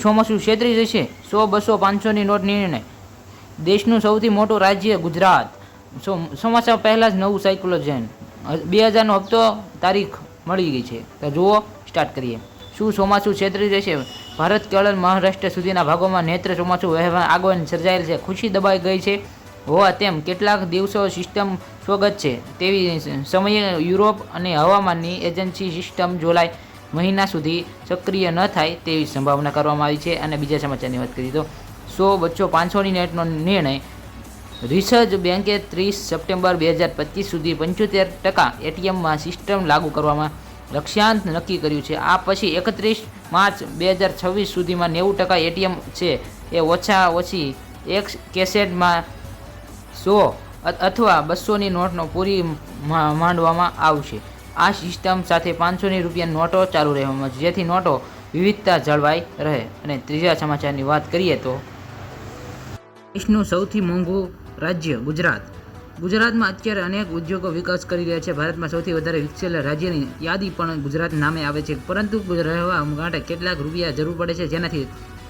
ચોમાસું છેતરી જશે? 100, 200, 500ની નોટ નિર્ણય. દેશનું સૌથી મોટું રાજ્ય ગુજરાત. ચોમાસા પહેલાં જ નવું સાયક્લોન. 2000નો હપ્તો તારીખ મળી ગઈ છે. તો જુઓ, સ્ટાર્ટ કરીએ. શું ચોમાસું છેતરી જશે? ભારત, કેરળ, મહારાષ્ટ્ર સુધીના ભાગોમાં નેત્ર ચોમાસું વહેવા આગમન સર્જાયેલ છે. ખુશી દબાઈ ગઈ છે હોવા તેમ કેટલાક દિવસો સિસ્ટમ સ્વગત છે. તેવી સમયે યુરોપ અને હવામાનની એજન્સી સિસ્ટમ જુલાઈ મહિના સુધી સક્રિય ન થાય તેવી સંભાવના કરવામાં આવી છે. અને બીજા સમાચારની વાત કરીએ તો 100, 200, 500ની નેટનો નિર્ણય. રિઝર્વ બેન્કે 30 સપ્ટેમ્બર 2025 સુધી 75% એટીએમમાં સિસ્ટમ લાગુ કરવામાં લક્ષ્યાંક નક્કી કર્યું છે. આ પછી 31 માર્ચ 2026 સુધીમાં 90% એટીએમ છે એ ઓછી એક કેસેટમાં 100 અથવા 200ની નોટનો પૂરી માંડવામાં આવશે. આ સિસ્ટમ સાથે 500ની રૂપિયાની નોટો ચાલુ રહેવામાં છે, જેથી નોટો વિવિધતા જળવાઈ રહે. અને ત્રીજા સમાચારની વાત કરીએ તો દેશનું સૌથી મોંઘું રાજ્ય ગુજરાત. ગુજરાતમાં અત્યારે અનેક ઉદ્યોગો વિકાસ કરી રહ્યા છે. ભારતમાં સૌથી વધારે વિકસેલા રાજ્યની યાદી પણ ગુજરાત નામે આવે છે, પરંતુ રહેવા માટે કેટલાક રૂપિયા જરૂર પડે છે, જેનાથી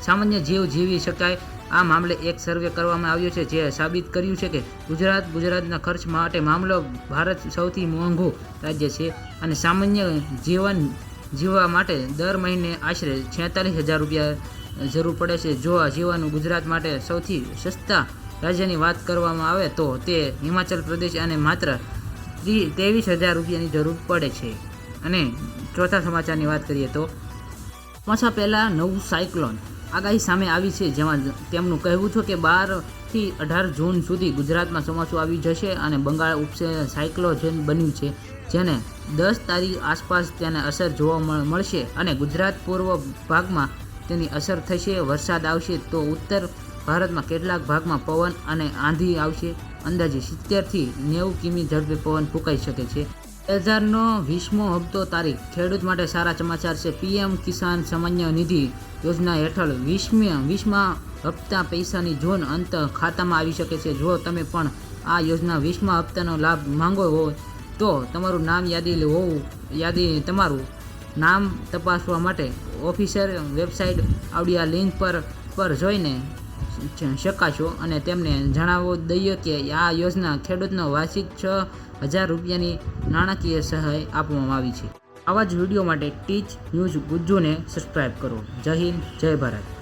સામાન્ય જીવ જીવી શકાય. આ મામલે એક સર્વે કરવામાં આવ્યો છે, જે સાબિત કર્યું છે કે ગુજરાતના ખર્ચ માટે મામલો ભારત સૌથી મોંઘું રાજ્ય છે અને સામાન્ય જીવન જીવવા માટે દર મહિને આશરે 46,000 રૂપિયા જરૂર પડે છે. જો જીવવાનું ગુજરાત માટે સૌથી સસ્તા રાજ્યની વાત કરવામાં આવે તો તે હિમાચલ પ્રદેશ અને માત્ર 23,000 રૂપિયાની જરૂર પડે છે. અને ચોથા સમાચારની વાત કરીએ તો ચોમાસા પહેલાં નવું સાયક્લોન આગાહી સામે આવી છે, જેમાં તેમનું કહેવું છે કે 12 થી 18 જૂન સુધી ગુજરાતમાં ચોમાસું આવી જશે અને બંગાળ સાયક્લોન બન્યું છે, જેને 10 તારીખ આસપાસ તેને અસર જોવા મળશે અને ગુજરાત પૂર્વ ભાગમાં તેની અસર થશે. વરસાદ આવશે તો ઉત્તર ભારતમાં કેટલાક ભાગમાં પવન અને આંધી આવશે. અંદાજે 70 થી 90 કિમી ઝડપે પવન ફૂંકાઈ શકે છે. 2020મો હપ્તો તારીખ. ખેડૂત માટે સારા સમાચાર છે. પીએમ કિસાન સન્માન નિધિ યોજના હેઠળ 20મા હપ્તા પૈસાની જૂન અંત ખાતામાં આવી શકે છે. જો તમે પણ આ યોજના 20મા હપ્તાનો લાભ માંગો હોય તો તમારું નામ તમારું નામ તપાસવા માટે ઓફિશિયલ વેબસાઇટ આવડી આ લિંક પર જોઈને શકાશો. અને તેમને જણાવી દઈએ કે આ યોજના ખેડૂતનો વાર્ષિક 6,000 રૂપિયાની નાણાકીય સહાય આપવામાં આવી છે. આવા જ વિડીયો માટે ટીચ ન્યૂઝ ગુજ્જુને સબસ્ક્રાઈબ કરો. જય હિન્દ, જય ભારત.